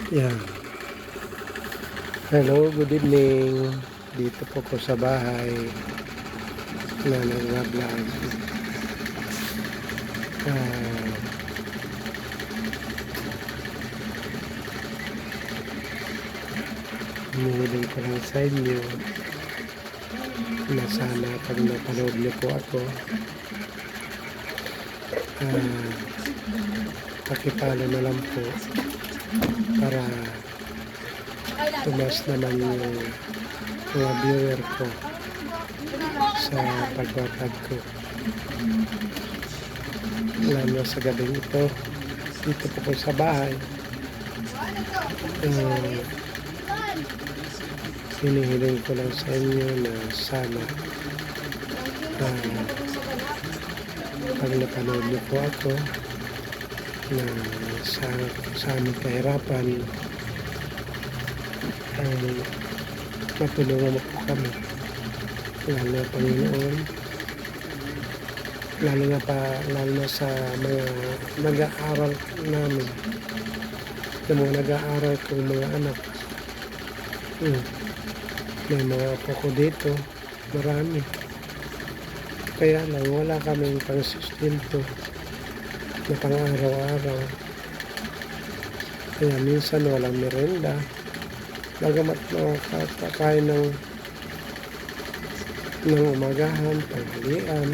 Yan. Hello, good evening. Dito po ko sa bahay na nag-vlog. Ah, Hinihiling ko lang sa inyo na sana pag napanood niyo po ako, pakipalo na lang po para tumas naman yung mga viewer ko sa pagbablog ko. Lalo sa gabing ito, dito po ko sa bahay. Hinihiling ko lang sa inyo na sana pag napanood niyo po ako na sa aming kahirapan ay matulungan mo po kami, lalo na Panginoon, lalo na sa mga nag-aaral namin, sa mga nag-aaral kong mga anak. May mga apo ko dito, marami, kaya lang wala kaming pang-sustento na pang-araw-araw, kaya minsan walang merenda. Bagamat makakain ng umagahan, tanghalian,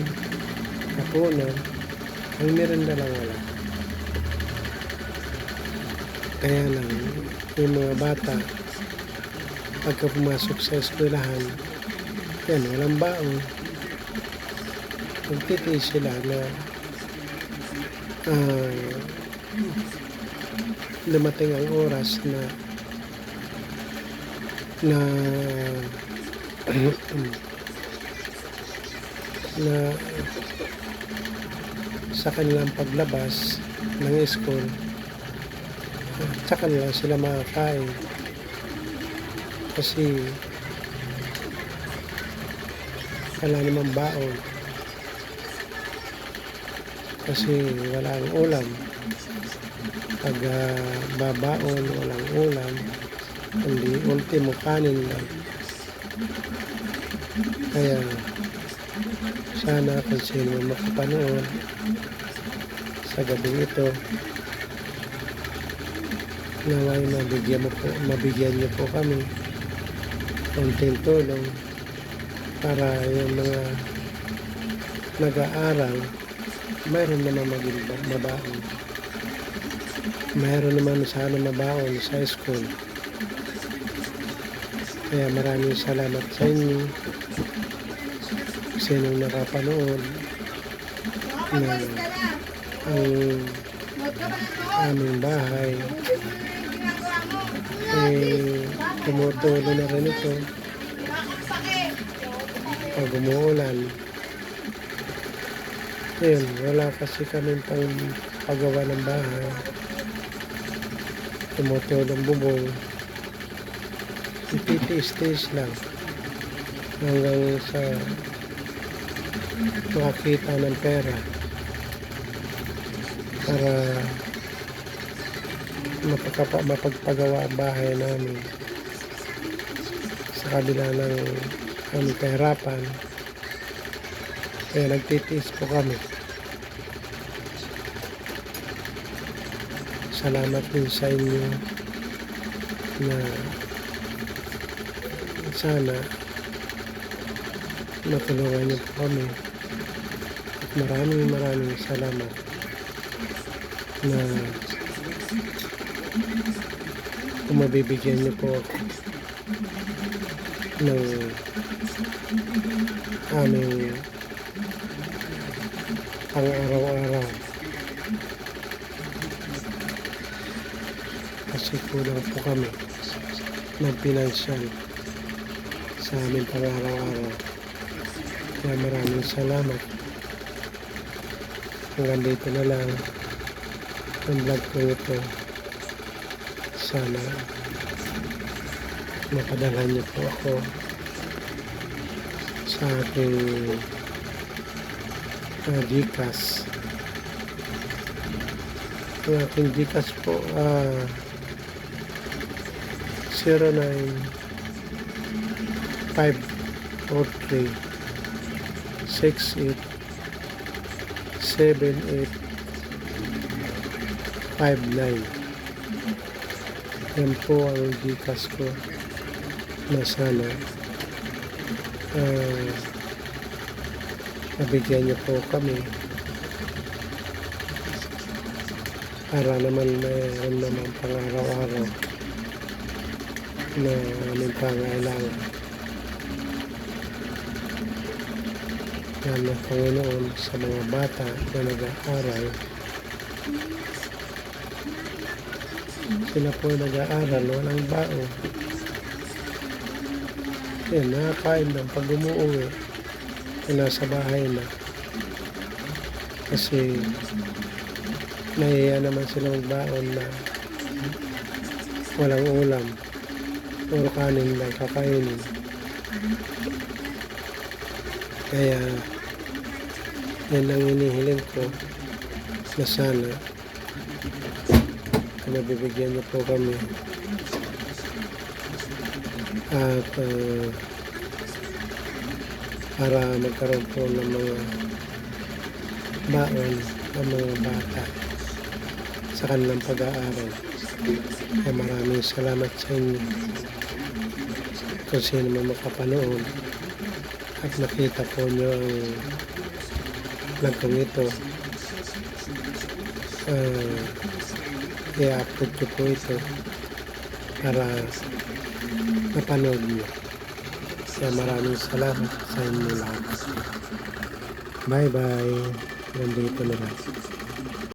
hapunan, ang merenda lang wala. Kaya lang yung mga bata pagka pumasok sa eskwelahan, yan, walang baon. Magtitiis sila na dumating ang oras na na sa kanilang paglabas ng school, tsaka nila sila makakain kasi wala namang baon, kasi walang ulam. Pag babaon, walang ulam, hindi ultimo kanin lang. Kaya sana kung sino makapanood sa gabing ito, naway mabigyan niyo po kami konting tulong para yung mga nag-aaral mayroon naman maging mabaon, mayroon naman sana mabaon sa school. Kaya maraming salamat sa inyo, sinong nakapanood na ang aming bahay tumutulo na rin ito pag umuulan. Yun, wala kasi kami pang pagawa ng bahay, tumutulong bubong, ititiis-tiis lang hanggang sa makakita ng pera para mapagpagawa ang bahay namin sa kabila ng aming kahirapan. Kaya nagtitiis po kami. Salamat din sa inyo na sana matulungan niyo po kami, at maraming salamat na kung mabibigyan niyo po ako ng aming pang-araw-araw, kasi kulang po kami ng pinansyal sa aming pang-araw-araw. Kaya maraming salamat. Hanggang dito na lang ang vlog ko ito. Sana mapadalhan niyo po ako sa aking Gcash. Ang aking Gcash po 0953-6878-59. Yan po ang Gcash ko na sana nabigyan niyo po kami para naman mayroon naman pang araw-araw na aming pangailangan. Yan ng Panginoon sa mga bata na nag-aaral. Sila po nag-aaral, walang baon. Yan, nakakain lang pag umuwi. Nasa bahay na. Kasi nahiya naman sila magbaon na walang ulam. Puro kanin lang kakainin. Kaya yan ang inihiling ko na sana nabibigyan niyo po kami at para magkaroon po ng mga baon ng mga bata sa kanilang pag-aaral. Kaya maraming salamat sa inyo kung sino man makapanood at nakita po nyo ang vlog ito. I-upload ko po ito para mapanood nyo. Kaya maraming salamat sa inyo lahat. Bye bye. Nandito na lang.